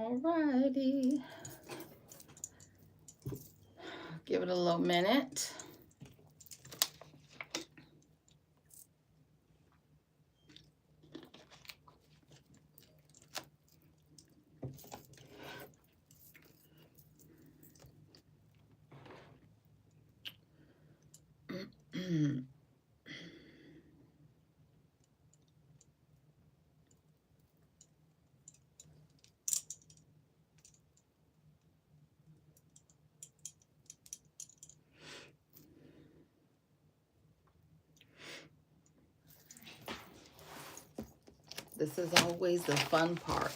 Alrighty. Give it a little minute. This is always the fun part.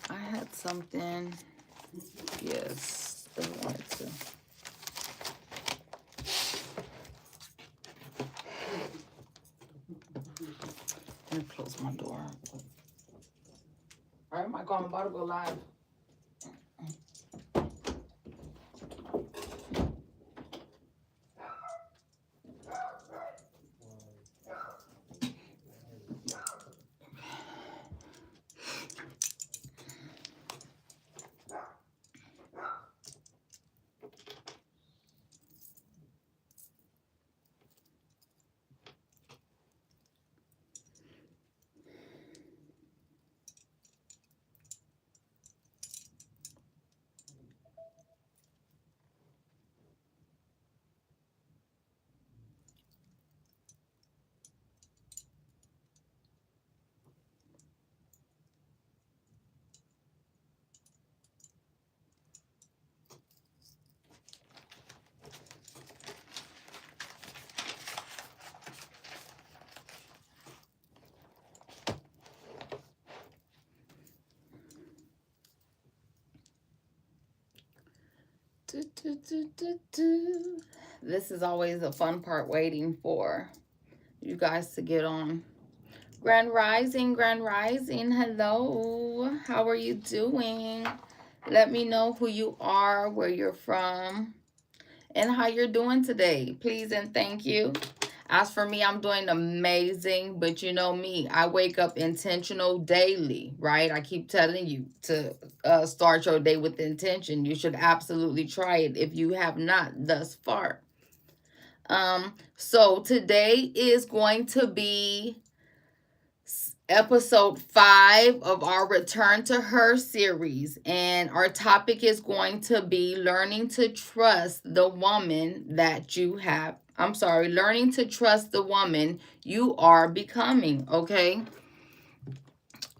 I had something. Yes, I wanted to. Let me close my door. All right, Michael, I'm about to go live. This is always a fun part, waiting for you guys to get on. Grand Rising, hello. How are you doing? Let me know who you are, where you're from, and how you're doing today. Please and thank you. As for me, I'm doing amazing, but you know me, I wake up intentional daily, right? I keep telling you to start your day with intention. You should absolutely try it if you have not thus far. So today is going to be episode 5 of our Return to Her series, and our topic is going to be learning to trust the woman that you have. Learning to trust the woman you are becoming, okay?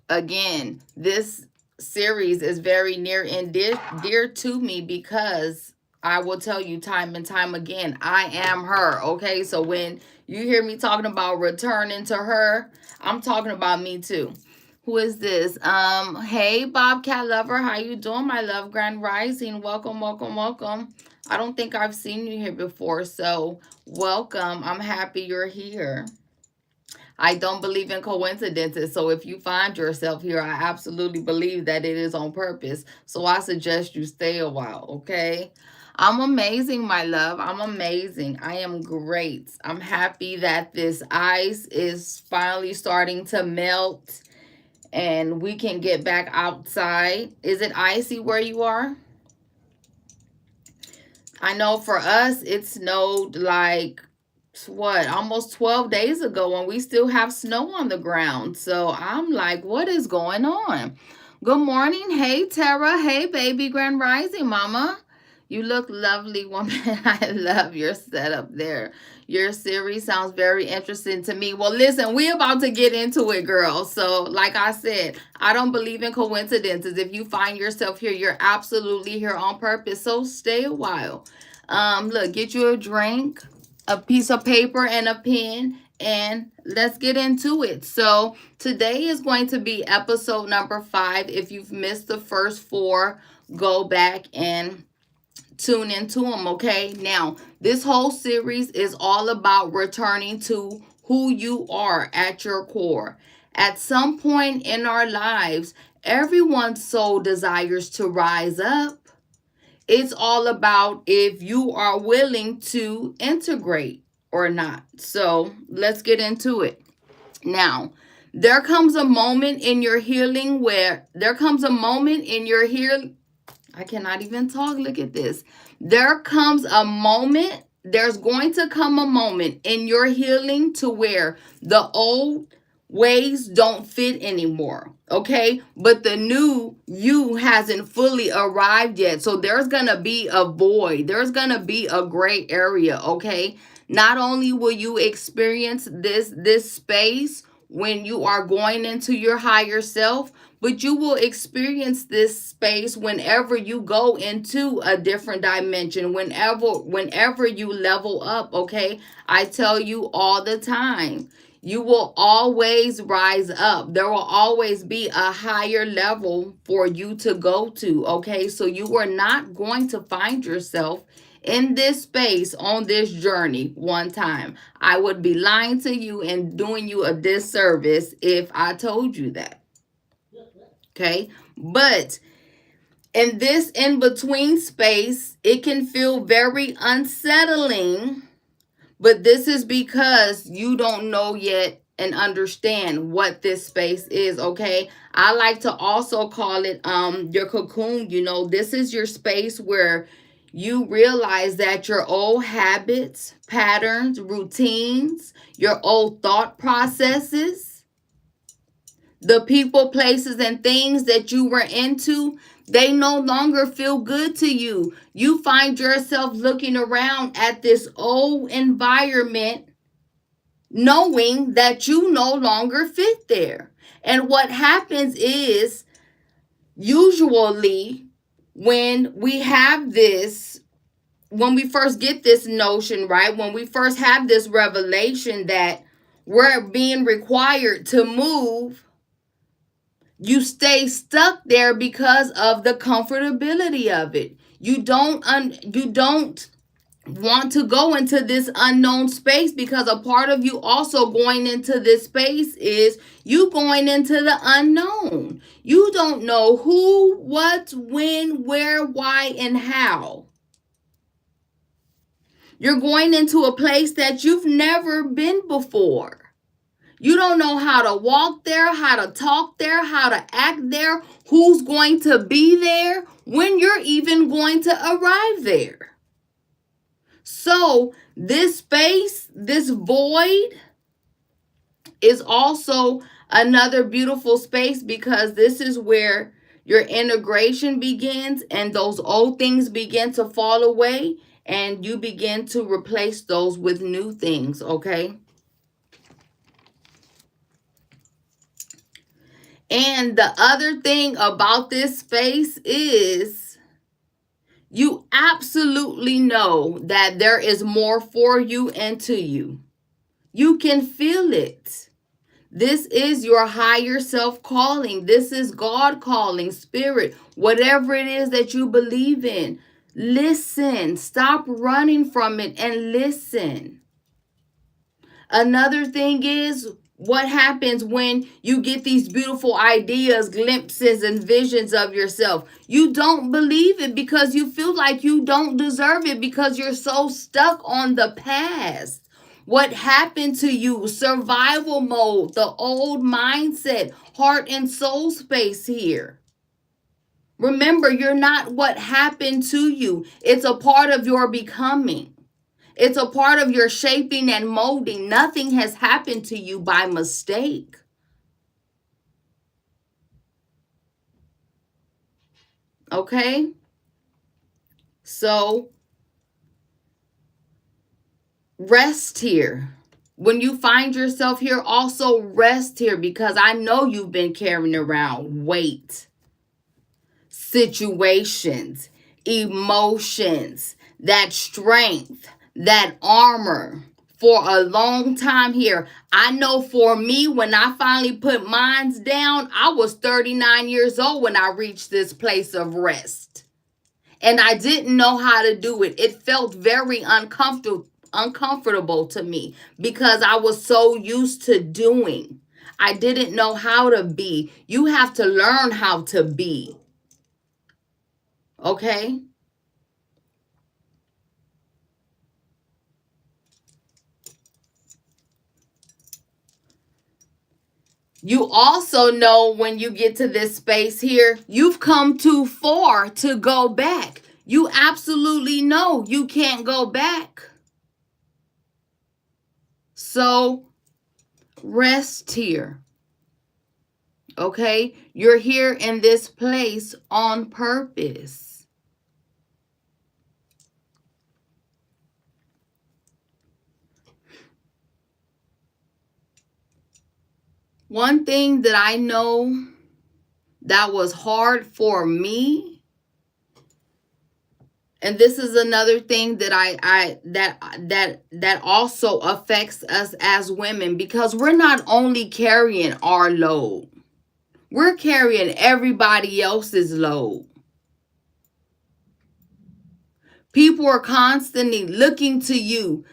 Again, this series is very near and dear to me because I will tell you time and time again, I am her, okay? So when you hear me talking about returning to her, I'm talking about me too. Who is this? Hey, Bobcat Lover, how you doing, my love? Grand Rising, welcome. I don't think I've seen you here before, so welcome. I'm happy you're here. I don't believe in coincidences, so if you find yourself here, I absolutely believe that it is on purpose. So I suggest you stay a while, okay? I'm amazing, my love. I'm amazing. I am great. I'm happy that this ice is finally starting to melt and we can get back outside. Is it icy where you are? I know for us, it snowed like almost 12 days ago, and we still have snow on the ground. So I'm like, what is going on? Good morning. Hey, Tara. Hey, baby. Grand Rising, Mama. You look lovely, woman. I love your setup there. Your series sounds very interesting to me. Well, listen, we about to get into it, girl. So, like I said, I don't believe in coincidences. If you find yourself here, you're absolutely here on purpose. So stay a while. Look, get you a drink, a piece of paper, and a pen, and let's get into it. So today is going to be episode number 5. If you've missed the first 4, go back and tune into them, okay? Now, this whole series is all about returning to who you are at your core. At some point in our lives, everyone's soul desires to rise up. It's all about if you are willing to integrate or not. So let's get into it. Now, There comes a moment in your healing where there comes a moment in your healing. I cannot even talk. Look at this. There comes a moment, there's going to come a moment in your healing to where the old ways don't fit anymore. Okay. But the new you hasn't fully arrived yet. So there's going to be a void, there's going to be a gray area. Okay. Not only will you experience this space when you are going into your higher self, but you will experience this space whenever you go into a different dimension, whenever you level up. Okay. I tell you all the time, you will always rise up. There will always be a higher level for you to go to. Okay. So you are not going to find yourself in this space on this journey one time. I would be lying to you and doing you a disservice if I told you that. Okay. But in this in between space, it can feel very unsettling. But this is because you don't know yet and understand what this space is. Okay. I like to also call it your cocoon. This is your space where you realize that your old habits, patterns, routines, your old thought processes, the people, places, and things that you were into, they no longer feel good to you. You find yourself looking around at this old environment, knowing that you no longer fit there. And what happens is, usually, when we have this, when we first get this notion, right? When we first have this revelation that we're being required to move, you stay stuck there because of the comfortability of it. You don't want to go into this unknown space, because a part of you also going into this space is you going into the unknown. You don't know who, what, when, where, why, and how. You're going into a place that you've never been before. You don't know how to walk there, how to talk there, how to act there, who's going to be there, when you're even going to arrive there. So, this space, this void, is also another beautiful space, because this is where your integration begins and those old things begin to fall away and you begin to replace those with new things. Okay. And the other thing about this space is you absolutely know that there is more for you and to you. You can feel it. This is your higher self calling. This is God calling, spirit, whatever it is that you believe in. Listen. Stop running from it and listen. Another thing is, what happens when you get these beautiful ideas, glimpses, and visions of yourself? You don't believe it because you feel like you don't deserve it, because you're so stuck on the past. What happened to you? Survival mode, the old mindset, heart and soul space here. Remember, you're not what happened to you. It's a part of your becoming. It's a part of your shaping and molding. Nothing has happened to you by mistake. Okay? So, rest here. When you find yourself here, also rest here, because I know you've been carrying around weight, situations, emotions, that strength, that armor for a long time here. I know for me, when I finally put mines down, I was 39 years old when I reached this place of rest. And I didn't know how to do it. It felt very uncomfortable to me, because I was so used to doing. I didn't know how to be. You have to learn how to be. Okay? You also know when you get to this space here, you've come too far to go back. You absolutely know you can't go back. So rest here. Okay? You're here in this place on purpose. One thing that I know that was hard for me, and this is another thing that also affects us as women, because we're not only carrying our load, we're carrying everybody else's load. People are constantly looking to you,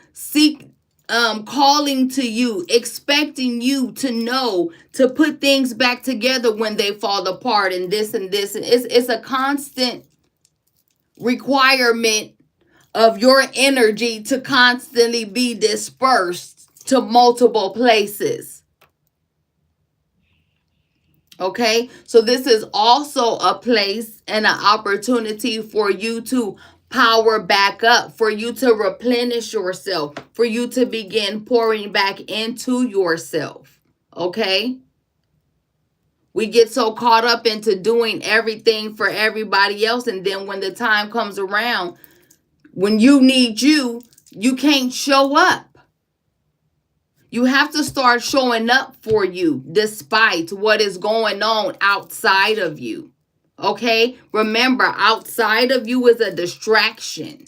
calling to you, expecting you to know, to put things back together when they fall apart, and this and this. And it's a constant requirement of your energy to constantly be dispersed to multiple places. Okay, so this is also a place and an opportunity for you to power back up, for you to replenish yourself, for you to begin pouring back into yourself. Okay, we get so caught up into doing everything for everybody else, and then when the time comes around, when you need you, you can't show up. You have to start showing up for you despite what is going on outside of you. Okay? Remember, outside of you is a distraction.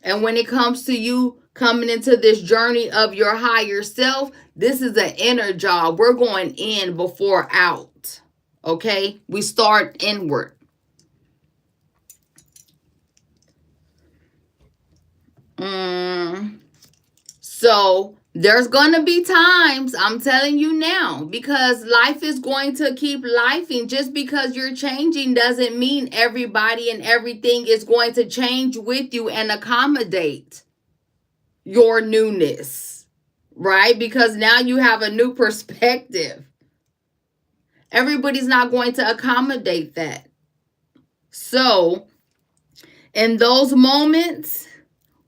And when it comes to you coming into this journey of your higher self, this is an inner job. We're going in before out. Okay? We start inward. So there's going to be times, I'm telling you now, because life is going to keep lifing. Just because you're changing doesn't mean everybody and everything is going to change with you and accommodate your newness, right? Because now you have a new perspective. Everybody's not going to accommodate that. So in those moments,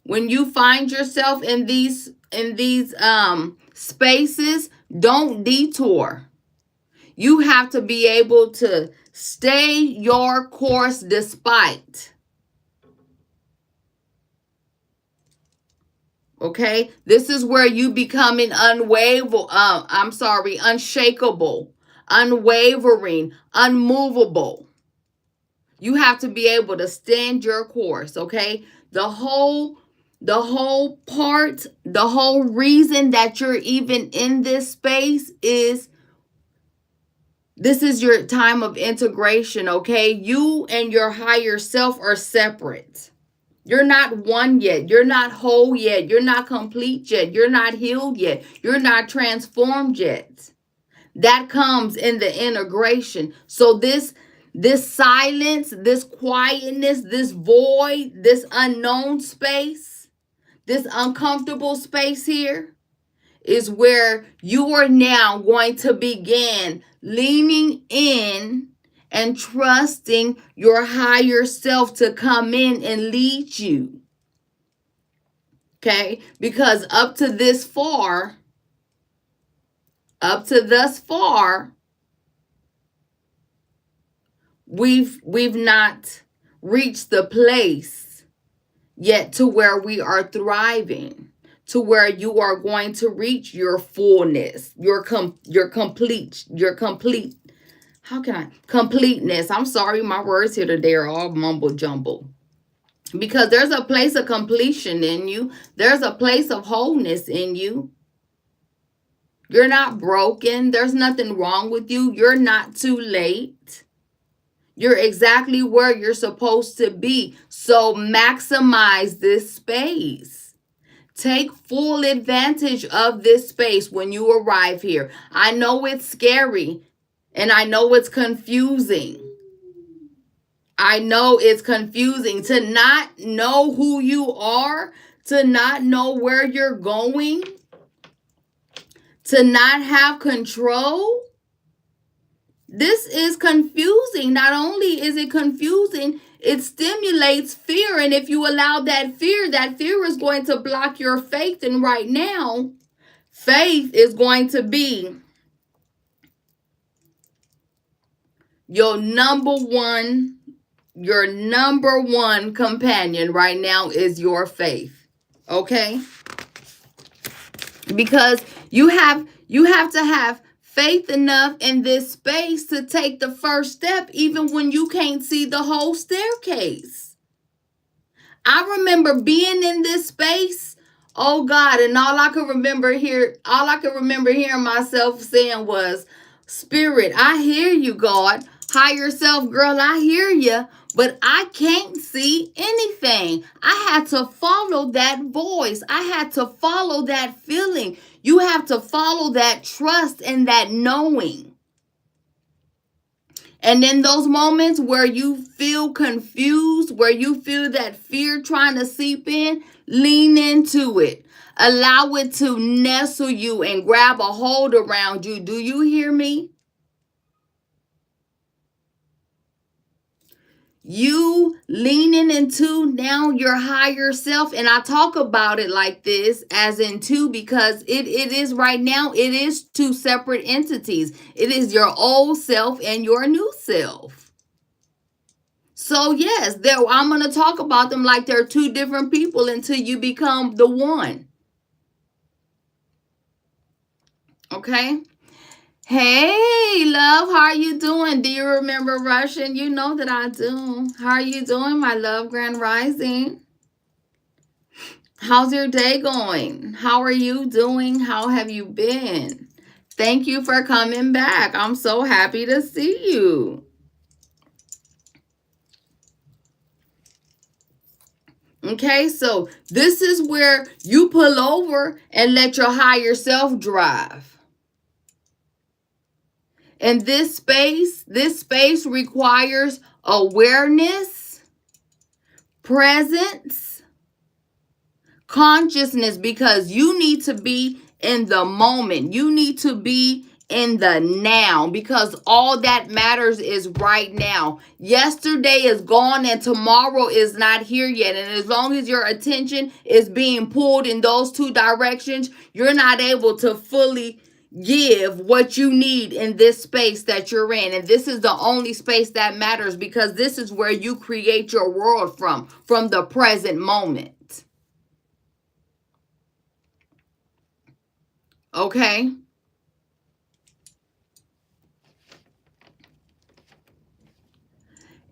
when you find yourself in these spaces, don't detour. You have to be able to stay your course despite. Okay? This is where you becoming unshakable, unwavering, unmovable. You have to be able to stand your course, okay? The whole reason that you're even in this space is this is your time of integration, okay? You and your higher self are separate. You're not one yet. You're not whole yet. You're not complete yet. You're not healed yet. You're not transformed yet. That comes in the integration. So this silence, this quietness, this void, this unknown space, this uncomfortable space here is where you are now going to begin leaning in and trusting your higher self to come in and lead you. Okay? Because up to thus far, we've not reached the place yet to where we are thriving, to where you are going to reach your fullness, your complete completeness. I'm sorry, my words here today are all mumble jumble. Because there's a place of completion in you. There's a place of wholeness in you. You're not broken. There's nothing wrong with you. You're not too late. You're exactly where you're supposed to be. So maximize this space. Take full advantage of this space when you arrive here. I know it's scary and I know it's confusing. I know it's confusing to not know who you are, to not know where you're going, to not have control, this is confusing. Not only is it confusing, it stimulates fear. And if you allow that fear is going to block your faith. And right now, faith is going to be your number one companion right now is your faith. Okay? Because you have to have faith enough in this space to take the first step even when you can't see the whole staircase. I remember being in this space, oh God, and all I could remember hearing myself saying was, Spirit, I hear you, God. Higher self, girl, I hear you, but I can't see anything. I had to follow that voice. I had to follow that feeling. You have to follow that trust and that knowing. And in those moments where you feel confused, where you feel that fear trying to seep in, lean into it. Allow it to nestle you and grab a hold around you. Do you hear me? You leaning into now your higher self. And I talk about it like this as in two, because it is right now, it is two separate entities. It is your old self and your new self. So yes, I'm going to talk about them like they're two different people until you become the one. Okay? Hey, love, how are you doing? Do you remember Russian? You know that I do. How are you doing, my love, Grand Rising? How's your day going? How are you doing? How have you been? Thank you for coming back. I'm so happy to see you. Okay, so this is where you pull over and let your higher self drive. And this space requires awareness, presence, consciousness, because you need to be in the moment. You need to be in the now, because all that matters is right now. Yesterday is gone and tomorrow is not here yet. And as long as your attention is being pulled in those two directions, you're not able to fully give what you need in this space that you're in. And this is the only space that matters, because this is where you create your world from the present moment. Okay?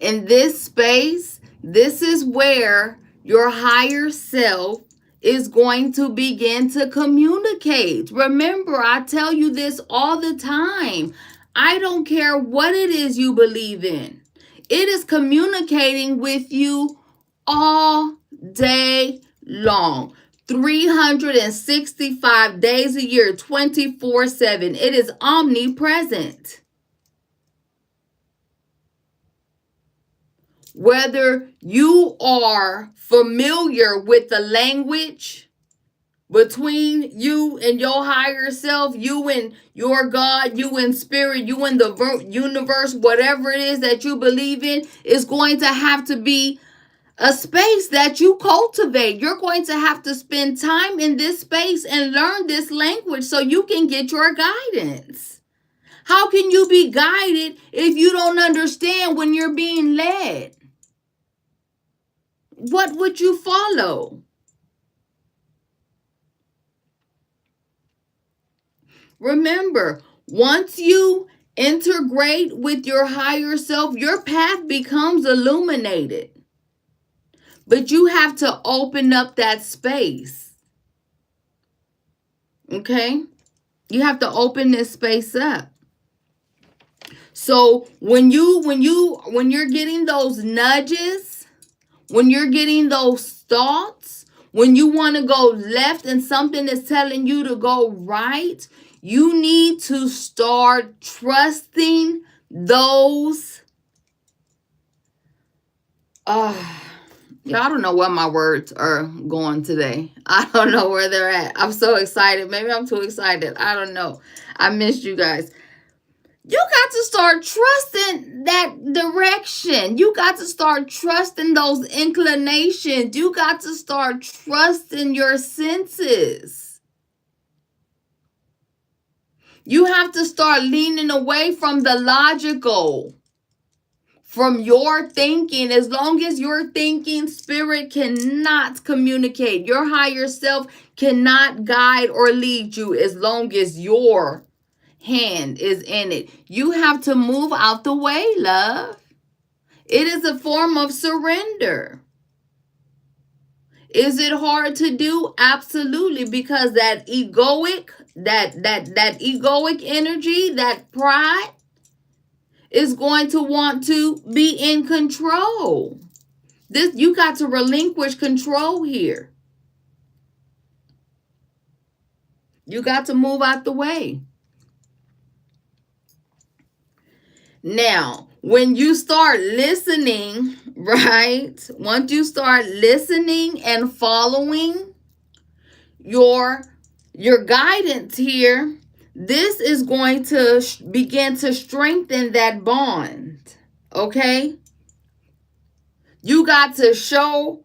In this space, this is where your higher self is going to begin to communicate. Remember, I tell you this all the time. I don't care what it is you believe in. It is communicating with you all day long. 365 days a year, 24/7. It is omnipresent. Whether you are familiar with the language between you and your higher self, you and your God, you and spirit, you and the universe, whatever it is that you believe in, is going to have to be a space that you cultivate. You're going to have to spend time in this space and learn this language so you can get your guidance. How can you be guided if you don't understand when you're being led? What would you follow? Remember, once you integrate with your higher self, your path becomes illuminated. But you have to open up that space. Okay? You have to open this space up. So when you're getting those nudges, when you're getting those thoughts, when you want to go left and something is telling you to go right, you need to start trusting those Y'all don't know where my words are going today. I don't know where they're at. I'm so excited. Maybe I'm too excited. I don't know. I missed you guys. You got to start trusting that direction. You got to start trusting those inclinations. You got to start trusting your senses. You have to start leaning away from the logical, from your thinking. As long as your thinking spirit cannot communicate, your higher self cannot guide or lead you as long as your hand is in it. You have to move out the way, love. It is a form of surrender. Is it hard to do? Absolutely, because that egoic, that egoic energy, that pride is going to want to be in control. This, you got to relinquish control here. You got to move out the way. Now, when you start listening, right? Once you start listening and following your guidance here, this is going to begin to strengthen that bond. Okay? You got to show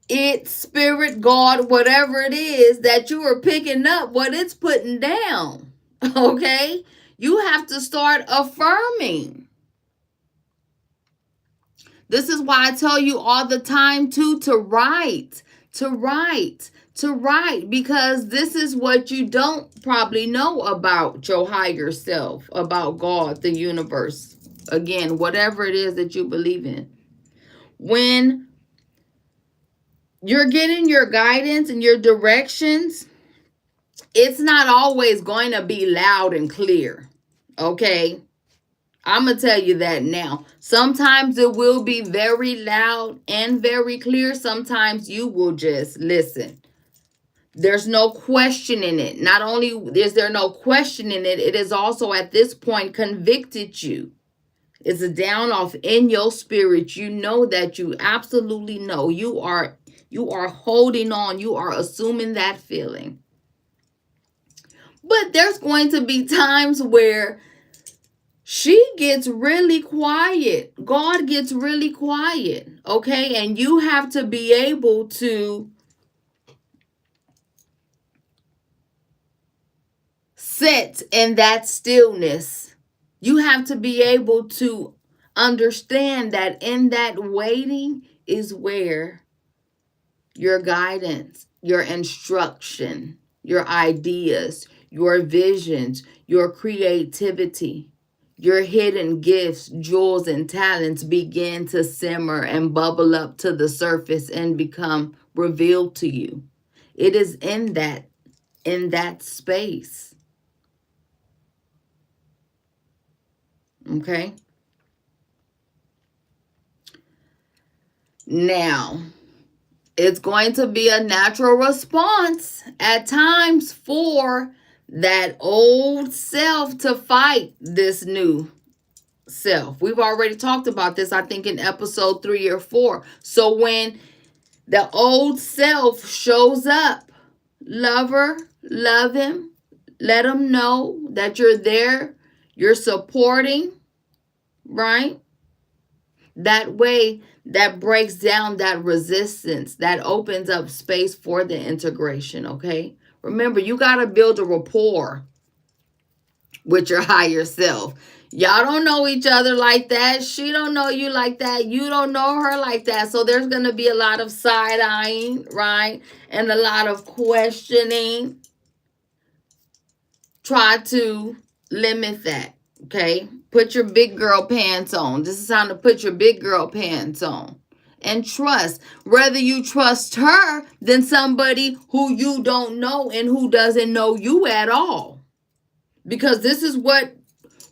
it, spirit, God, whatever it is that you are picking up, what it's putting down. Okay? You have to start affirming. This is why I tell you all the time to write, because this is what you don't probably know about your higher self, about God, the universe. Again, whatever it is that you believe in. When you're getting your guidance and your directions, it's not always going to be loud and clear. Okay? I'm going to tell you that now. Sometimes it will be very loud and very clear. Sometimes you will just listen. There's no question in it. Not only is there no question in it, it is also at this point convicted you. It's a down off in your spirit. You know that you absolutely know. You are holding on. You are assuming that feeling. But there's going to be times where she gets really quiet. God gets really quiet. Okay? And you have to be able to sit in that stillness. You have to be able to understand that in that waiting is where your guidance, your instruction, your ideas, your visions, your creativity, your hidden gifts, jewels, and talents begin to simmer and bubble up to the surface and become revealed to you. It is in that space. Okay? Now, it's going to be a natural response at times for that old self to fight this new self. We've already talked about this, I think, in episode 3 or 4. So when the old self shows up, love her, love him, let him know that you're there, you're supporting, right? That way, that breaks down that resistance, that opens up space for the integration, okay? Remember, you got to build a rapport with your higher self. Y'all don't know each other like that. She don't know you like that. You don't know her like that. So there's going to be a lot of side-eyeing, right? And a lot of questioning. Try to limit that, okay? Put your big girl pants on. This is time to put your big girl pants on. And trust. Whether you trust her than somebody who you don't know and who doesn't know you at all. Because this is what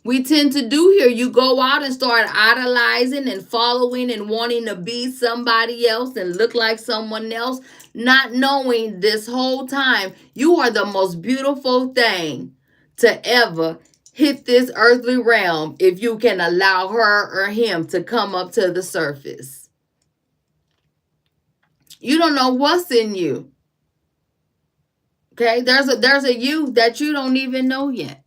we tend to do here. You go out and start idolizing and following and wanting to be somebody else and look like someone else, not knowing this whole time you are the most beautiful thing to ever hit this earthly realm if you can allow her or him to come up to the surface. You don't know what's in you. Okay? There's a you that you don't even know yet.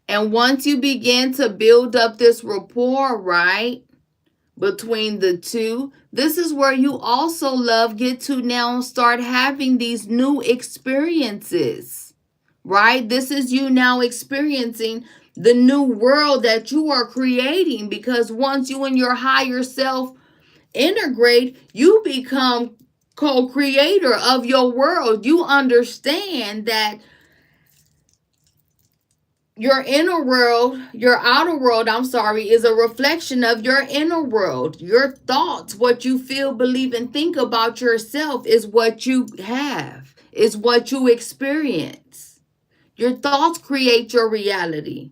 And once you begin to build up this rapport, right, between the two, this is where you also, love, get to now start having these new experiences, right? This is you now experiencing the new world that you are creating, because once you and your higher self integrate, you become co-creator of your world. You understand that your inner world, your outer world, I'm sorry, is a reflection of your inner world. Your thoughts, what you feel, believe, and think about yourself is what you have, is what you experience. Your thoughts create your reality.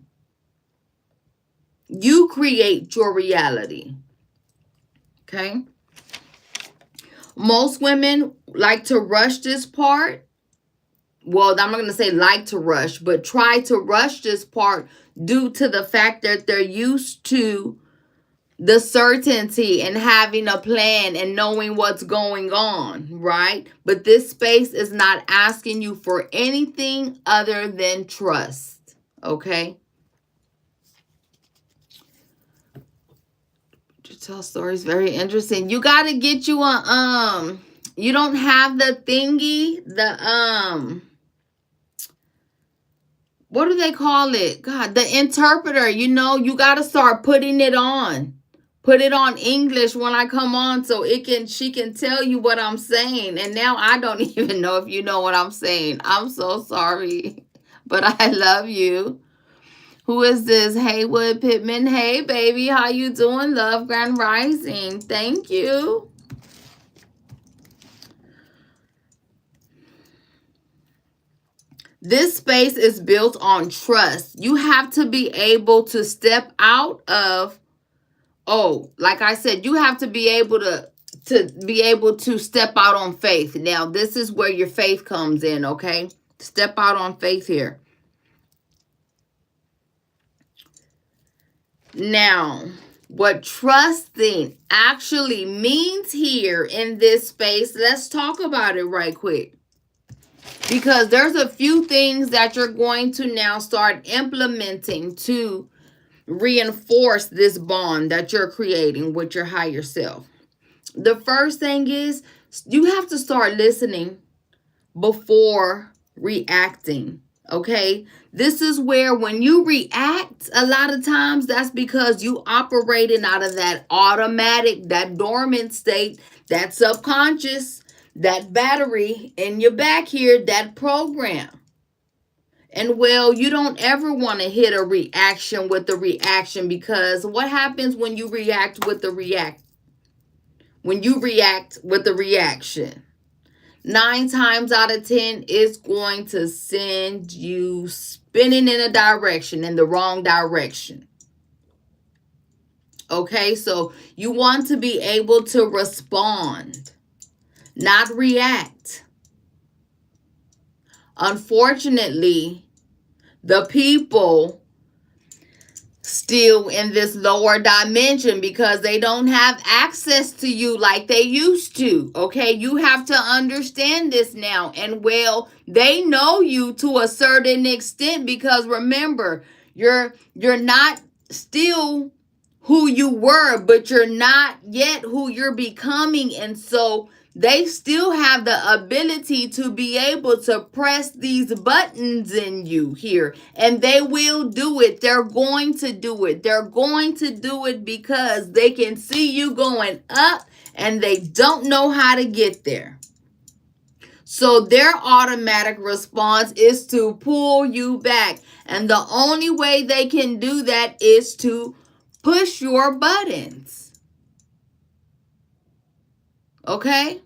You create your reality. Okay? Most women like to rush this part. Well, I'm not going to say like to rush, but try to rush this part due to the fact that they're used to the certainty and having a plan and knowing what's going on, right? But this space is not asking you for anything other than trust, okay? To tell stories, very interesting. You got to get you a you don't have the thingy, the what do they call it? God, the interpreter. You know, you got to start putting it on. Put it on English when I come on so she can tell you what I'm saying. And now I don't even know if you know what I'm saying. I'm so sorry. But I love you. Who is this? Haywood Pittman. Hey, baby. How you doing? Love, Grand Rising. Thank you. This space is built on trust. You have to be able to step out of, like I said, you have to be able to step out on faith. Now, this is where your faith comes in, okay? Step out on faith here. Now, what trusting actually means here in this space, let's talk about it right quick. Because there's a few things that you're going to now start implementing to reinforce this bond that you're creating with your higher self. The first thing is you have to start listening before reacting. Okay, this is where when you react, a lot of times that's because you operating out of that automatic, that dormant state, that subconscious, that battery in your back here, that program. And well, you don't ever want to hit a reaction with the reaction, because what happens when you react with the when you react with the reaction? 9 times out of 10, it's going to send you spinning in the wrong direction. Okay, so you want to be able to respond, not react. Unfortunately, the people still in this lower dimension, because they don't have access to you like they used to. Okay, you have to understand this now. And well, they know you to a certain extent, because remember, you're not still who you were, but you're not yet who you're becoming. And so they still have the ability to be able to press these buttons in you here. And they will do it. They're going to do it. They're going to do it because they can see you going up and they don't know how to get there. So their automatic response is to pull you back. And the only way they can do that is to push your buttons. Okay?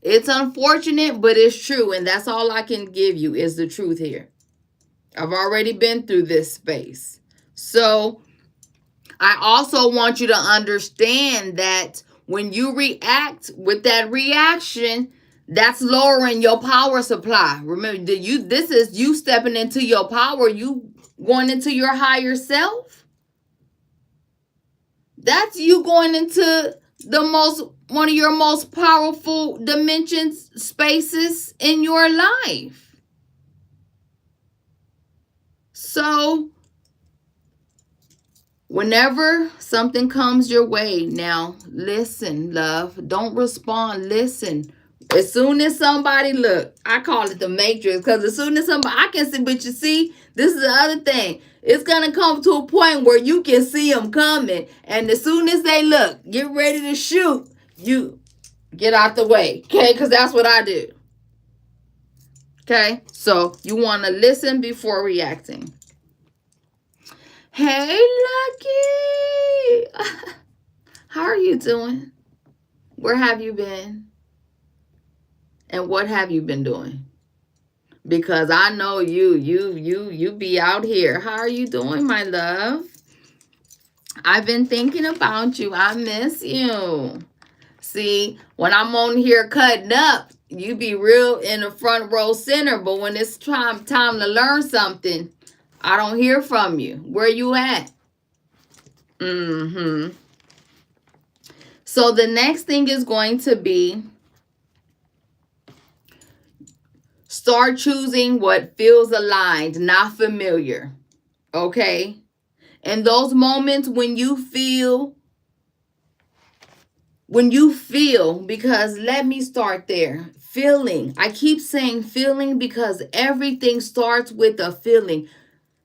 It's unfortunate, but it's true. And that's all I can give you is the truth here. I've already been through this space. So I also want you to understand that when you react with that reaction, that's lowering your power supply. Remember, this is you stepping into your power, you going into your higher self. That's you going into one of your most powerful dimensions, spaces in your life. So whenever something comes your way, now listen, love. Don't respond. Listen. As soon as somebody look, I call it the matrix, because as soon as somebody, I can see, but you see, this is the other thing. It's gonna come to a point where you can see them coming, and as soon as they look, get ready to shoot, you get out the way, okay? Because that's what I do. Okay, so you want to listen before reacting. Hey, Lucky. How are you doing? Where have you been? And what have you been doing? Because I know you be out here. How are you doing, my love? I've been thinking about you. I miss you. See, when I'm on here cutting up, you be real in the front row center. But when it's time to learn something, I don't hear from you. Where you at? Mm-hmm. So the next thing is going to be start choosing what feels aligned, not familiar. Okay? And those moments when you feel, because let me start there. Feeling. I keep saying feeling because everything starts with a feeling.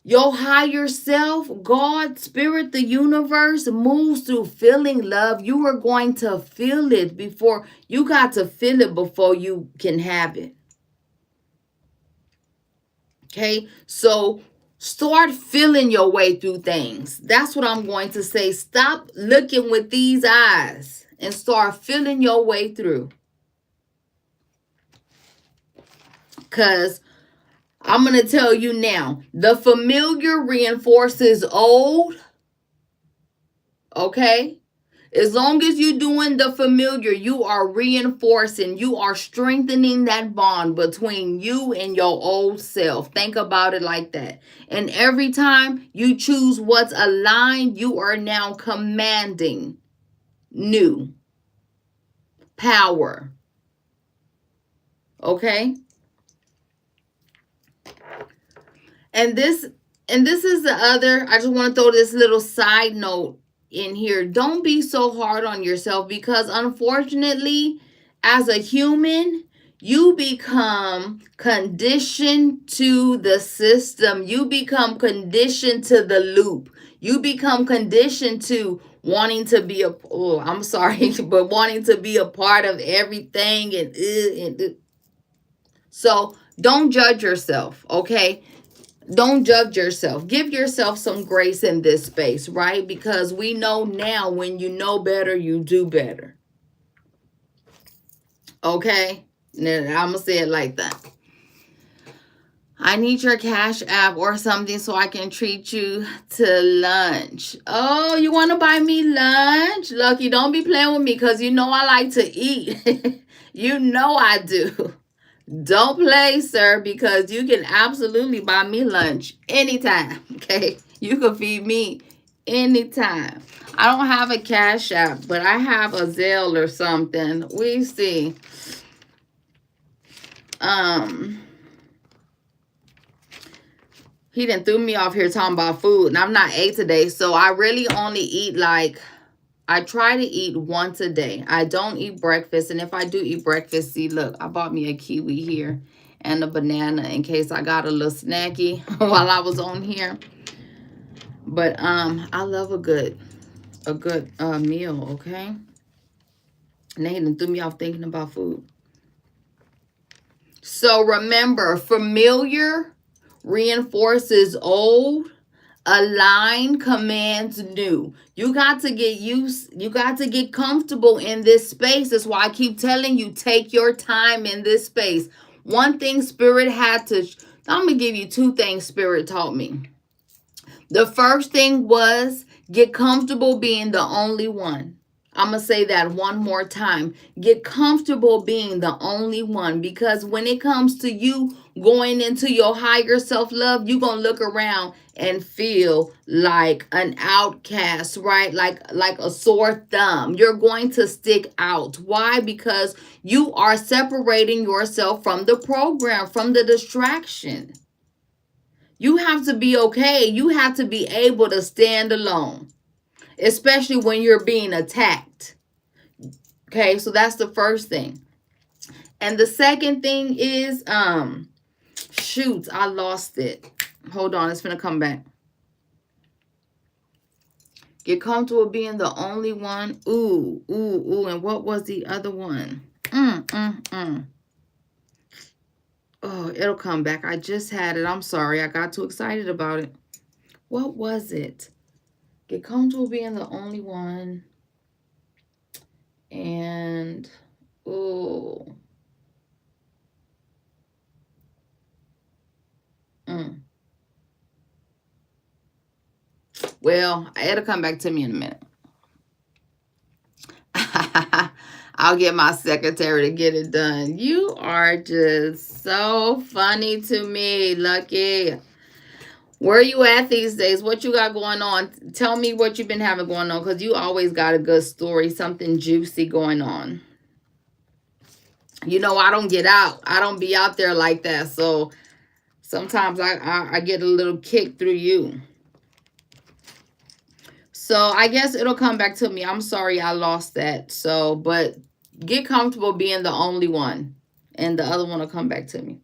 Your higher self, God, spirit, the universe moves through feeling, love. You are going to feel it before you got to feel it before you can have it. Okay, so start feeling your way through things. That's what I'm going to say. Stop looking with these eyes and start feeling your way through. Because I'm going to tell you now, the familiar reinforces old. Okay? As long as you're doing the familiar, you are reinforcing, you are strengthening that bond between you and your old self. Think about it like that. And every time you choose what's aligned, you are now commanding new power. Okay? And this is the other, I just want to throw this little side note in here. Don't be so hard on yourself, because unfortunately, as a human, you become conditioned to the system. You become conditioned to the loop. You become conditioned to wanting to be I'm sorry, but wanting to be a part of everything and so don't judge yourself, okay? Don't judge yourself. Give yourself some grace in this space, right? Because we know now when you know better, you do better. Okay? Now, I'm going to say it like that. I need your Cash App or something so I can treat you to lunch. Oh, you want to buy me lunch? Lucky, don't be playing with me because you know I like to eat. You know I do. Don't play, sir, because you can absolutely buy me lunch anytime, okay? You can feed me anytime. I don't have a Cash App, but I have a Zelle or something. We see. He done threw me off here talking about food, and I'm not ate today, so I really only eat I try to eat once a day. I don't eat breakfast. And if I do eat breakfast, see, look, I bought me a kiwi here and a banana in case I got a little snacky while I was on here. But I love a good meal, okay? And they done threw me off thinking about food. So remember, familiar reinforces old. Align commands new. You got to get used, you got to get comfortable in this space. That's why I keep telling you, take your time in this space. One thing Spirit had to, I'm going to give you two things Spirit taught me. The first thing was get comfortable being the only one. I'm going to say that one more time. Get comfortable being the only one, because when it comes to you going into your higher self love, you're going to look around and feel like an outcast, right? Like a sore thumb. You're going to stick out. Why? Because you are separating yourself from the program, from the distraction. You have to be okay. You have to be able to stand alone, especially when you're being attacked. Okay, so that's the first thing. And the second thing is, shoot, I lost it. Hold on, it's gonna come back. Get comfortable being the only one. Ooh, ooh, ooh. And what was the other one? Oh, it'll come back. I just had it. I'm sorry. I got too excited about it. What was it? Get comfortable being the only one. And, ooh. Well, it'll come back to me in a minute. I'll get my secretary to get it done. You are just so funny to me, Lucky. Where are you at these days? What you got going on? Tell me what you've been having going on, because you always got a good story, something juicy going on. You know, I don't get out. I don't be out there like that. So sometimes I get a little kick through you. So I guess it'll come back to me. I'm sorry I lost that. So, but get comfortable being the only one, and the other one will come back to me.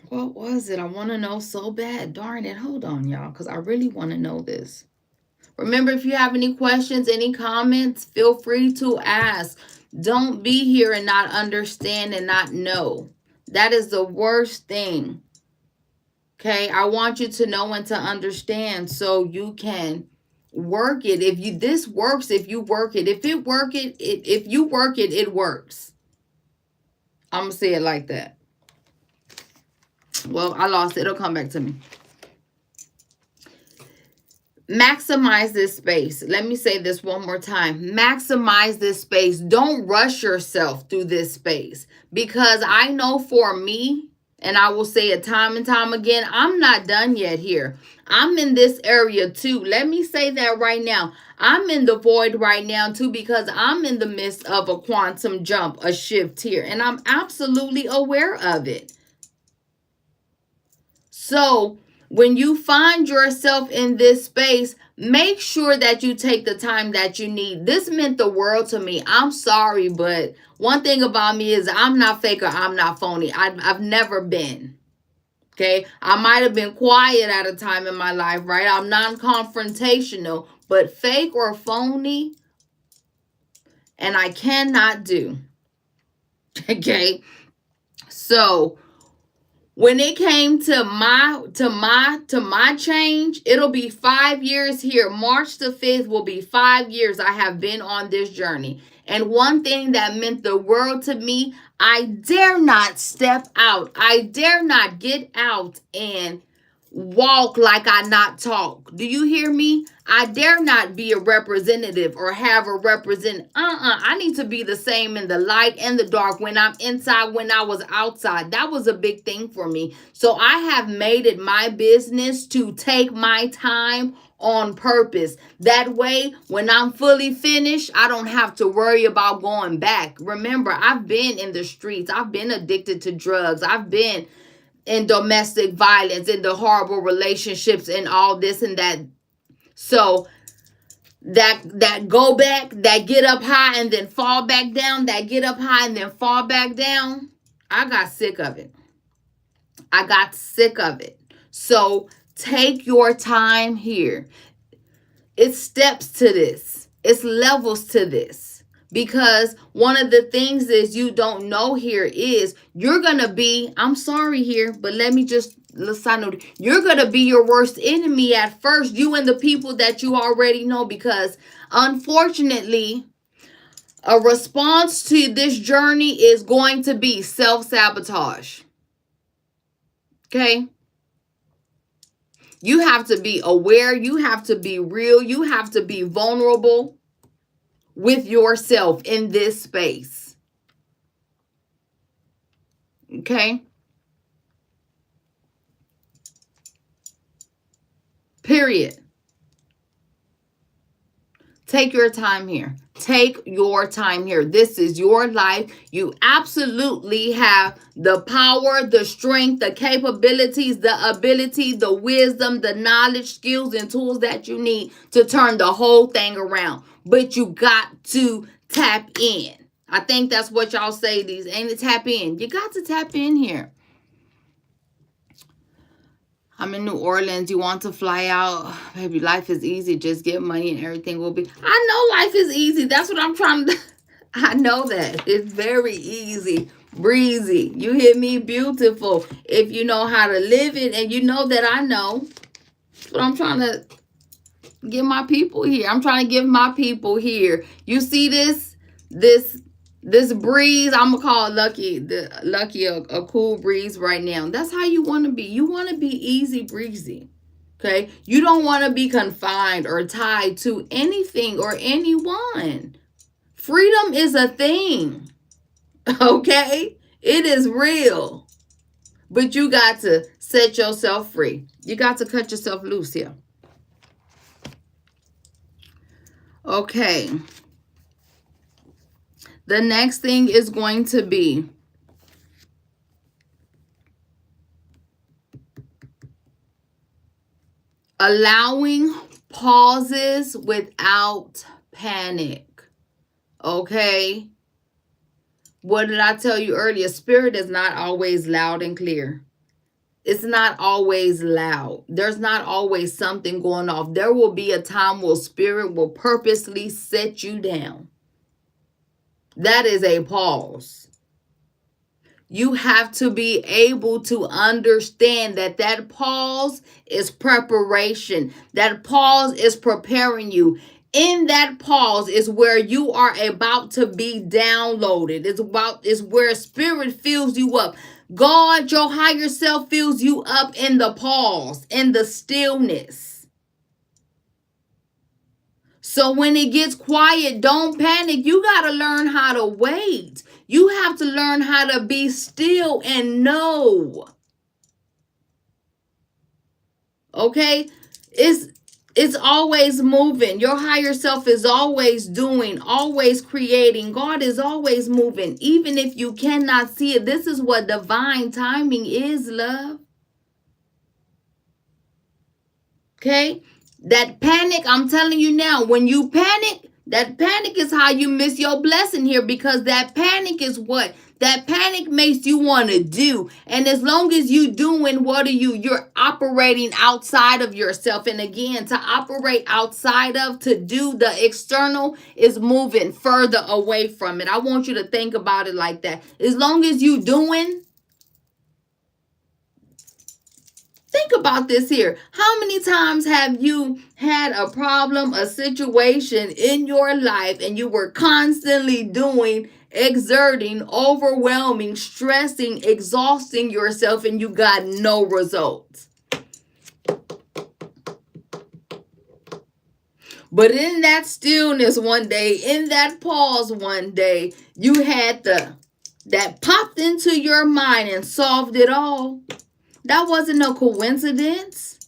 What was it? I want to know so bad. Darn it. Hold on, y'all, because I really want to know this. Remember, if you have any questions, any comments, feel free to ask. Don't be here and not understand and not know. That is the worst thing. Okay, I want you to know and to understand so you can work it. If you this works, if you work it, if it work it, if you work it, it works. I'm gonna say it like that. Well, I lost it. It'll come back to me. Maximize this space. Let me say this one more time. Maximize this space. Don't rush yourself through this space, because I know for me, and I will say it time and time again, I'm not done yet here. I'm in this area too. Let me say that right now. I'm in the void right now too, because I'm in the midst of a quantum jump, a shift here, and I'm absolutely aware of it. So when you find yourself in this space, make sure that you take the time that you need. This meant the world to me. I'm sorry, but one thing about me is I'm not fake or I'm not phony. I've never been. Okay, I might have been quiet at a time in my life, right? I'm non-confrontational, but fake or phony, and I cannot do. Okay, so when it came to my change, it'll be 5 years here. March the 5th will be 5 years I have been on this journey. And one thing that meant the world to me, I dare not step out. I dare not get out and walk like I not talk. Do you hear me? I dare not be a representative or have a represent. I need to be the same in the light and the dark, when I'm inside, when I was outside. That was a big thing for me. So I have made it my business to take my time on purpose. That way, when I'm fully finished, I don't have to worry about going back. Remember, I've been in the streets. I've been addicted to drugs. I've been in domestic violence, in the horrible relationships, and all this and that. So that go back, that get up high and then fall back down, that get up high and then fall back down, I got sick of it. I got sick of it. So take your time here. It's steps to this. It's levels to this. Because one of the things is you don't know here is you're going to be, I'm sorry here, but let me just, you're going to be your worst enemy at first, you and the people that you already know, because unfortunately, a response to this journey is going to be self-sabotage. Okay? You have to be aware. You have to be real. You have to be vulnerable with yourself in this space. Okay? Period. Take your time here. Take your time here. This is your life. You absolutely have the power, the strength, the capabilities, the ability, the wisdom, the knowledge, skills, and tools that you need to turn the whole thing around. But you got to tap in. I think that's what y'all say these, ain't it? Tap in. You got to tap in here. I'm in New Orleans. You want to fly out? Baby, life is easy. Just get money and everything will be. I know life is easy. That's what I'm trying to. I know that. It's very easy. Breezy. You hear me? Beautiful. If you know how to live it, and you know that I know. That's what I'm trying to give my people here. I'm trying to give my people here. You see this? This breeze, I'm gonna call Lucky a cool breeze right now. That's how you want to be. You want to be easy breezy. Okay? You don't want to be confined or tied to anything or anyone. Freedom is a thing. Okay? It is real. But you got to set yourself free. You got to cut yourself loose here. Okay. The next thing is going to be allowing pauses without panic. Okay? What did I tell you earlier? Spirit is not always loud and clear. It's not always loud. There's not always something going off. There will be a time where spirit will purposely set you down. That is a pause. You have to be able to understand that that pause is preparation. That pause is preparing you. In that pause is where you are about to be downloaded. It's where spirit fills you up. God, your higher self, fills you up in the pause, in the stillness. So when it gets quiet, don't panic. You got to learn how to wait. You have to learn how to be still and know. Okay? It's always moving. Your higher self is always doing, always creating. God is always moving, even if you cannot see it. This is what divine timing is, love. Okay? That panic, I'm telling you now, when you panic, that panic is how you miss your blessing here, because that panic is what? That panic makes you want to do. And as long as you doing, what are you? You're operating outside of yourself. And again, to operate outside of, to do the external is moving further away from it. I want you to think about it like that. As long as you doing, think about this here. How many times have you had a problem, a situation in your life, and you were constantly doing, exerting, overwhelming, stressing, exhausting yourself, and you got no results? But in that stillness one day, in that pause one day, you had that popped into your mind and solved it all. That wasn't no coincidence.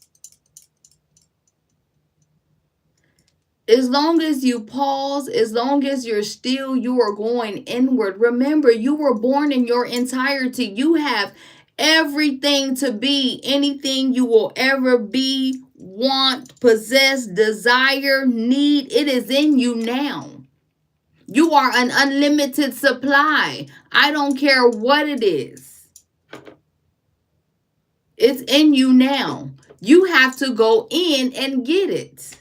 As long as you pause, as long as you're still, you are going inward. Remember, you were born in your entirety. You have everything to be anything you will ever be, want, possess, desire, need. It is in you now. You are an unlimited supply. I don't care what it is. It's in you now. You have to go in and get it.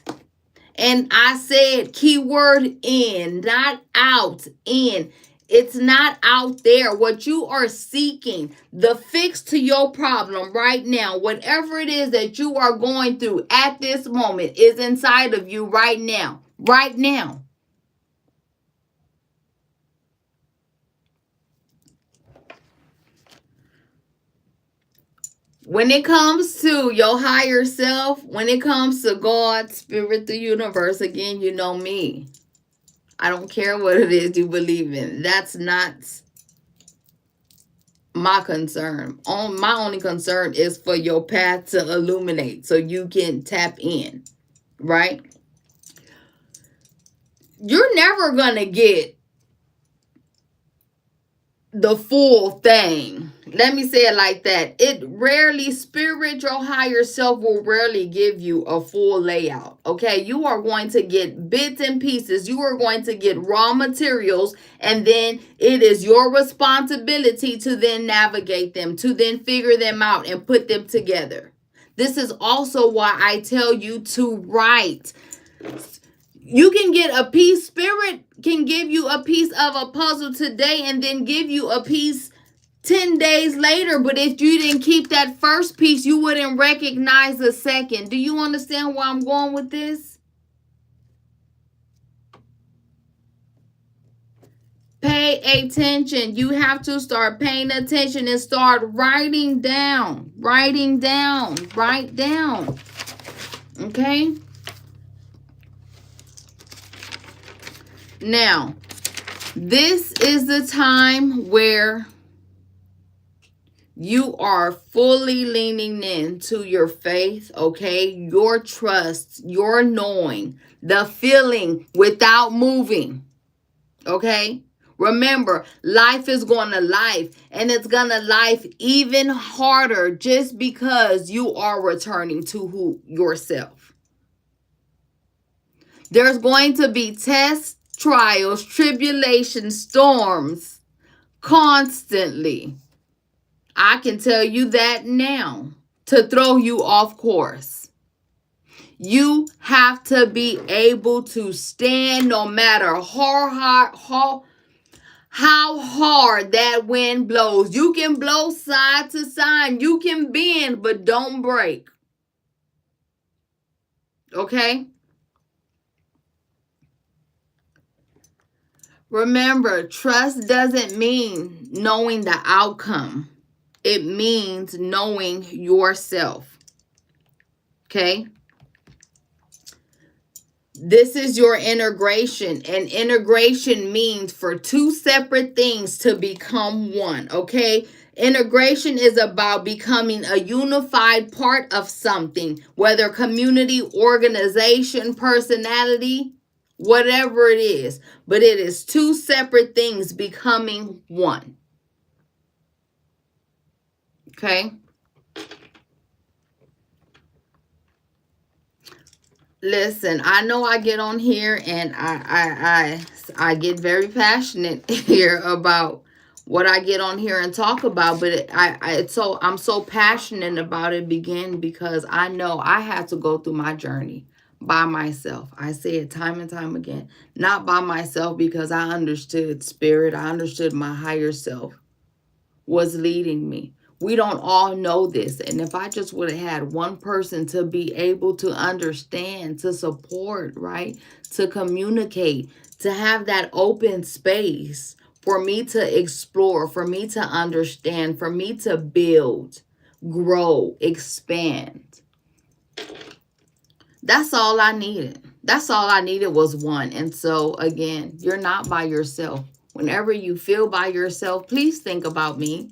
And I said keyword in, not out, in. It's not out there. What you are seeking, the fix to your problem right now, whatever it is that you are going through at this moment, is inside of you right now. Right now. When it comes to your higher self, when it comes to God, spirit, the universe, again, you know me. I don't care what it is you believe in. That's not my concern. My only concern is for your path to illuminate so you can tap in, right? You're never going to get the full thing. Let me say it like that. It rarely, spirit, your higher self will rarely give you a full layout. Okay, you are going to get bits and pieces. You are going to get raw materials, and then it is your responsibility to then navigate them, to then figure them out and put them together. This is also why I tell you to write. You can get a piece, spirit can give you a piece of a puzzle today and then give you a piece 10 days later. But if you didn't keep that first piece, you wouldn't recognize the second. Do you understand where I'm going with this? Pay attention. You have to start paying attention and start writing down. Write down. Okay? Now, this is the time where you are fully leaning into your faith, okay? Your trust, your knowing, the feeling without moving, okay? Remember, life is going to life, and it's going to life even harder just because you are returning to yourself. There's going to be tests, trials, tribulations, storms constantly. I can tell you that now to throw you off course. You have to be able to stand no matter how hard that wind blows. You can blow side to side. You can bend, but don't break. Okay? Remember, trust doesn't mean knowing the outcome. It means knowing yourself. Okay? This is your integration. And integration means for two separate things to become one. Okay? Integration is about becoming a unified part of something, whether community, organization, personality, whatever it is. But it is two separate things becoming one. Okay? Listen, I know I get on here and I get very passionate here about what I get on here and talk about, but I'm so passionate about it because I know I had to go through my journey by myself. I say it time and time again, not by myself, because I understood spirit, I understood my higher self was leading me. We don't all know this. And if I just would have had one person to be able to understand, to support, right? To communicate, to have that open space for me to explore, for me to understand, for me to build, grow, expand. That's all I needed. That's all I needed was one. And so again, you're not by yourself. Whenever you feel by yourself, please think about me.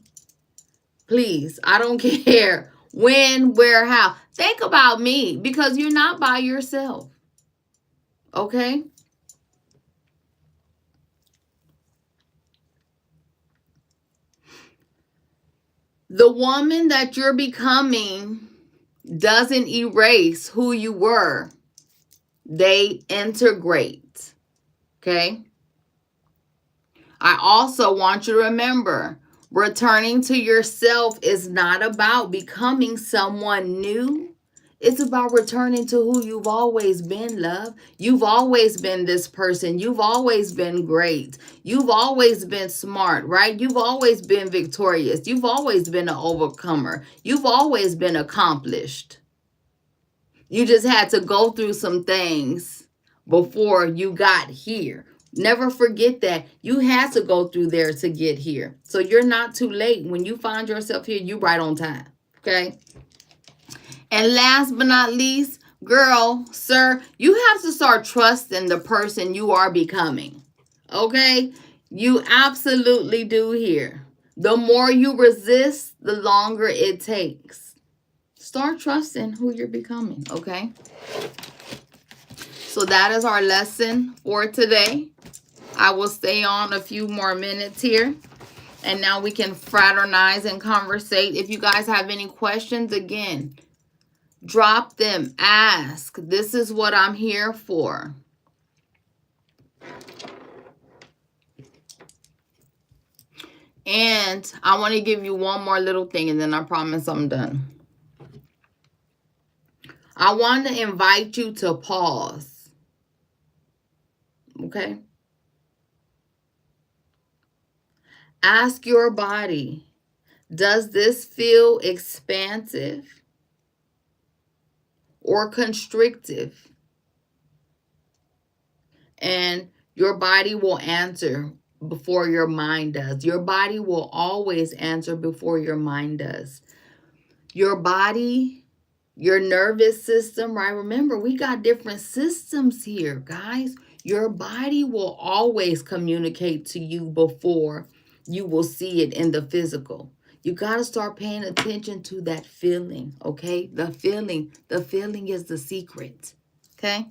Please, I don't care when, where, how. Think about me because you're not by yourself. Okay? The woman that you're becoming doesn't erase who you were. They integrate. Okay? I also want you to remember, returning to yourself is not about becoming someone new. It's about returning to who you've always been, love. You've always been this person. You've always been great. You've always been smart, right? You've always been victorious. You've always been an overcomer. You've always been accomplished. You just had to go through some things before you got here. Never forget that you had to go through there to get here. So you're not too late. When you find yourself here, you right on time. Okay. And last but not least, girl, sir, you have to start trusting the person you are becoming. Okay? You absolutely do here. The more you resist, the longer it takes. Start trusting who you're becoming, okay? So that is our lesson for today. I will stay on a few more minutes here. And now we can fraternize and conversate. If you guys have any questions, again, drop them. Ask. This is what I'm here for. And I want to give you one more little thing, and then I promise I'm done. I want to invite you to pause. Okay? Ask your body, does this feel expansive or constrictive? And your body will answer before your mind does. Your body will always answer before your mind does. Your body, your nervous system, right? Remember, we got different systems here, guys. Your body will always communicate to you before you will see it in the physical. You got to start paying attention to that feeling, okay? The feeling is the secret, okay?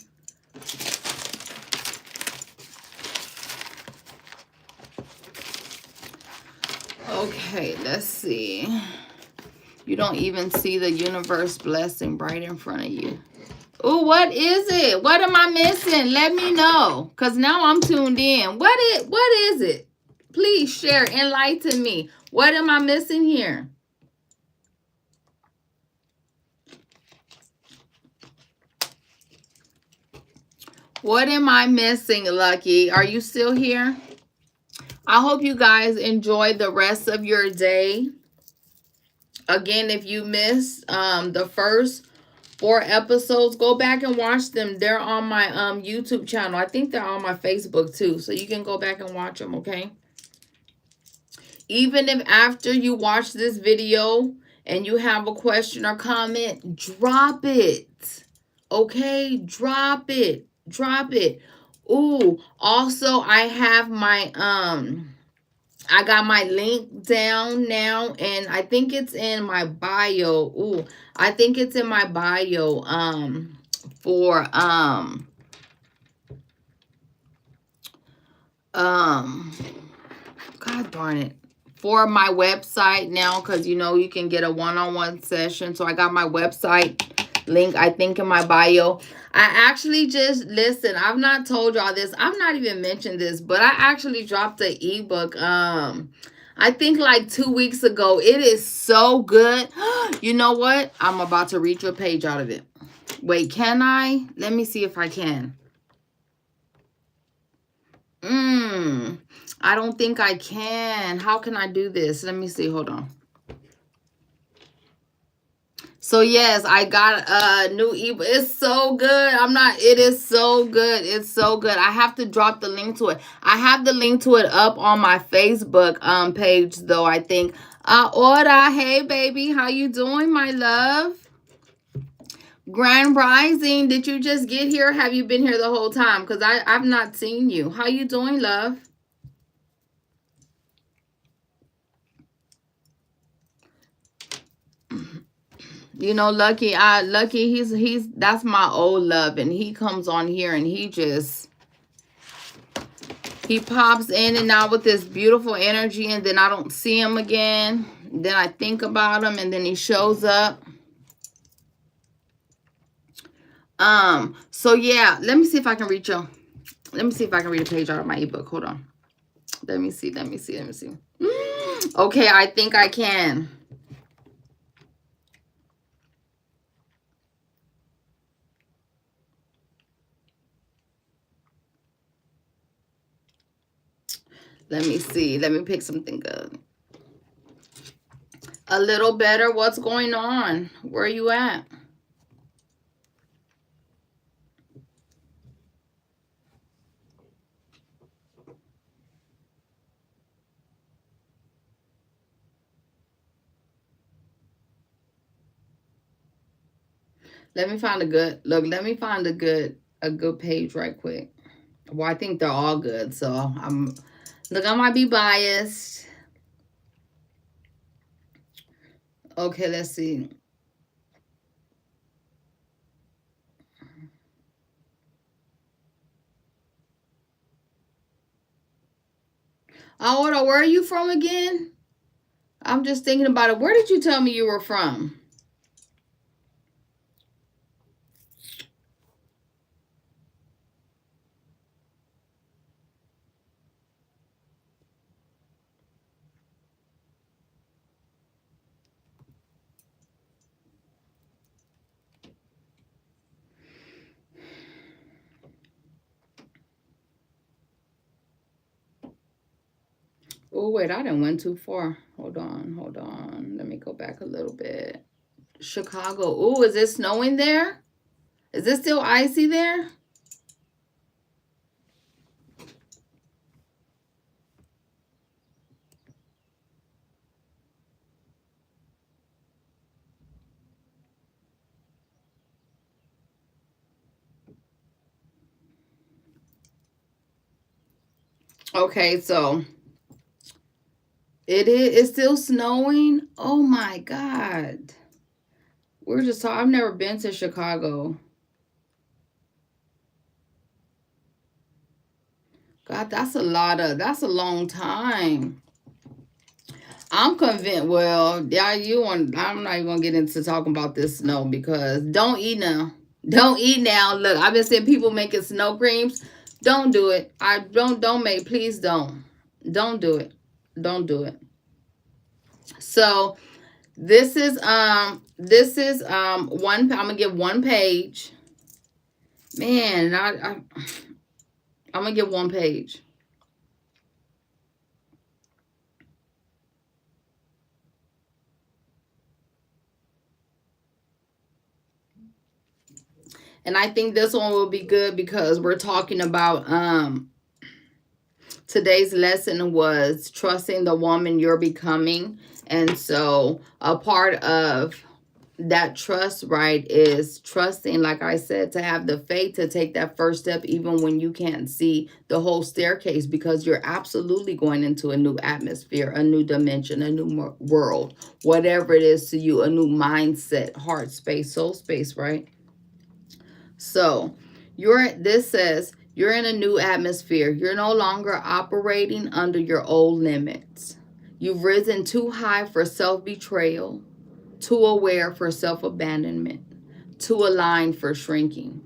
Okay, let's see. You don't even see the universe blessing right in front of you. Oh, what is it? What am I missing? Let me know, because now I'm tuned in. What is it? Please share, enlighten me. What am I missing here? What am I missing, Lucky? Are you still here? I hope you guys enjoy the rest of your day. Again, if you missed the first 4 episodes, go back and watch them. They're on my YouTube channel. I think they're on my Facebook too, so you can go back and watch them, okay? Even if after you watch this video and you have a question or comment, drop it. Okay? Drop it. Drop it. Ooh, also I have my I got my link down now, and I think it's in my bio. Ooh, I think it's in my bio for God darn it, for my website now, because you know you can get a one-on-one session. So I got my website link, I think, in my bio. I actually just, listen, I've not told y'all this, I've not even mentioned this, but I actually dropped an ebook I think like 2 weeks ago. It is so good. You know what, I'm about to read you a page out of it. Wait, can I? Let me see if I can. I don't think I can. How can I do this? Let me see. Hold on. So yes, I got a new ebook. It's so good. It is so good. It's so good. I have to drop the link to it. I have the link to it up on my Facebook page though, I think. Ora, hey baby, how you doing, my love? Grand Rising, did you just get here? Have you been here the whole time? Because I've not seen you. How you doing, love? You know, Lucky, he's that's my old love, and he comes on here and he pops in and out with this beautiful energy, and then I don't see him again. Then I think about him, and then he shows up. So yeah, let me see if I can reach you. Let me see if I can read a page out of my ebook. Hold on. Let me see. Okay, I think I can. Let me see. Let me pick something good. A little better. What's going on? Where are you at? Let me find a good look. Let me find a good page right quick. Well, I think they're all good. So I'm look. I might be biased. Okay, let's see. Oh, hold on. Where are you from again? I'm just thinking about it. Where did you tell me you were from? Oh, wait, I didn't went too far. Hold on, hold on. Let me go back a little bit. Chicago. Oh, is it snowing there? Is it still icy there? Okay, so it's still snowing. Oh my God. We're just talking. I've never been to Chicago. God, that's a long time. I'm convinced. Well, yeah, you want. I'm not even gonna get into talking about this snow because don't eat now. Don't eat now. Look, I've been seeing people making snow creams. Don't do it. I don't make. Please don't. Don't do it. Don't do it. So this is one. I'm gonna give one page. Man, I'm gonna give one page. And I think this one will be good because we're talking about today's lesson was trusting the woman you're becoming. And so a part of that trust, right, is trusting, like I said, to have the faith to take that first step even when you can't see the whole staircase, because you're absolutely going into a new atmosphere, a new dimension, a new world, whatever it is to you, a new mindset, heart space, soul space, right? So this says you're in a new atmosphere. You're no longer operating under your old limits. You've risen too high for self-betrayal, too aware for self-abandonment, too aligned for shrinking.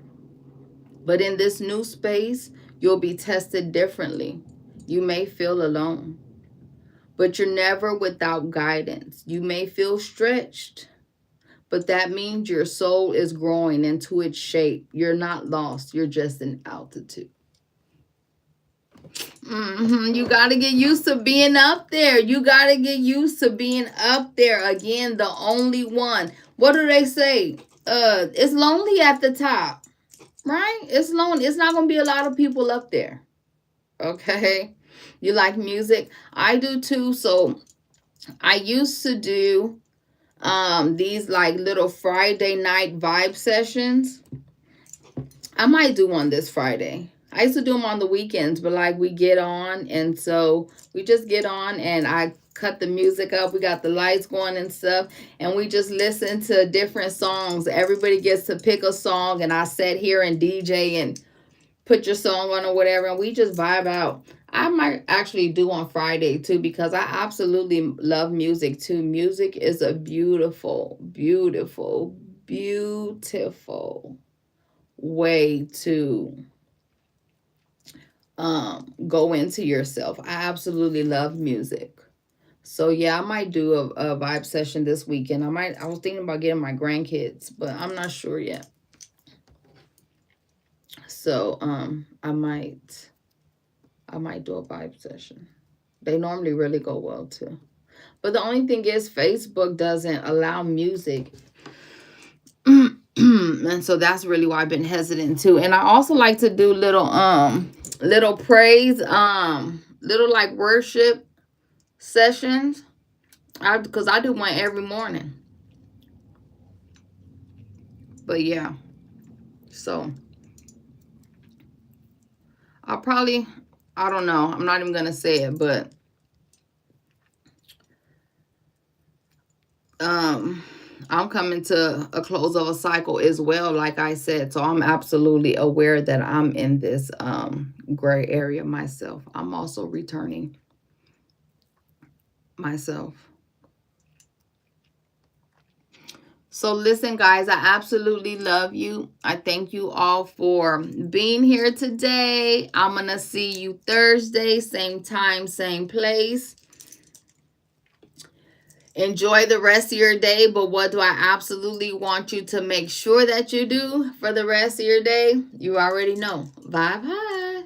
But in this new space, you'll be tested differently. You may feel alone, but you're never without guidance. You may feel stretched, but that means your soul is growing into its shape. You're not lost. You're just in altitude. You got to get used to being up there. You got to get used to being up there. Again, the only one. What do they say? It's lonely at the top, right? It's lonely. It's not going to be a lot of people up there. Okay. You like music? I do too. So I used to do these like little Friday night vibe sessions. I might do one this Friday. I used to do them on the weekends, but like we get on, and so we just get on, and I cut the music up. We got the lights going and stuff, and we just listen to different songs. Everybody gets to pick a song, and I sit here and DJ and put your song on or whatever, and we just vibe out. I might actually do on Friday too because I absolutely love music too. Music is a beautiful, beautiful, beautiful way to go into yourself. I absolutely love music. So yeah, I might do a vibe session this weekend. I was thinking about getting my grandkids, but I'm not sure yet. So I might do a vibe session. They normally really go well too. But the only thing is Facebook doesn't allow music. And so that's really why I've been hesitant too. And I also like to do little praise, little like worship sessions. Because I do one every morning. But yeah, so I'll probably, I don't know, I'm not even gonna say it, but I'm coming to a close of a cycle as well, like I said. So I'm absolutely aware that I'm in this gray area myself. I'm also returning myself. So listen, guys, I absolutely love you. I thank you all for being here today. I'm going to see you Thursday, same time, same place. Enjoy the rest of your day, but what do I absolutely want you to make sure that you do for the rest of your day? You already know. Bye-bye.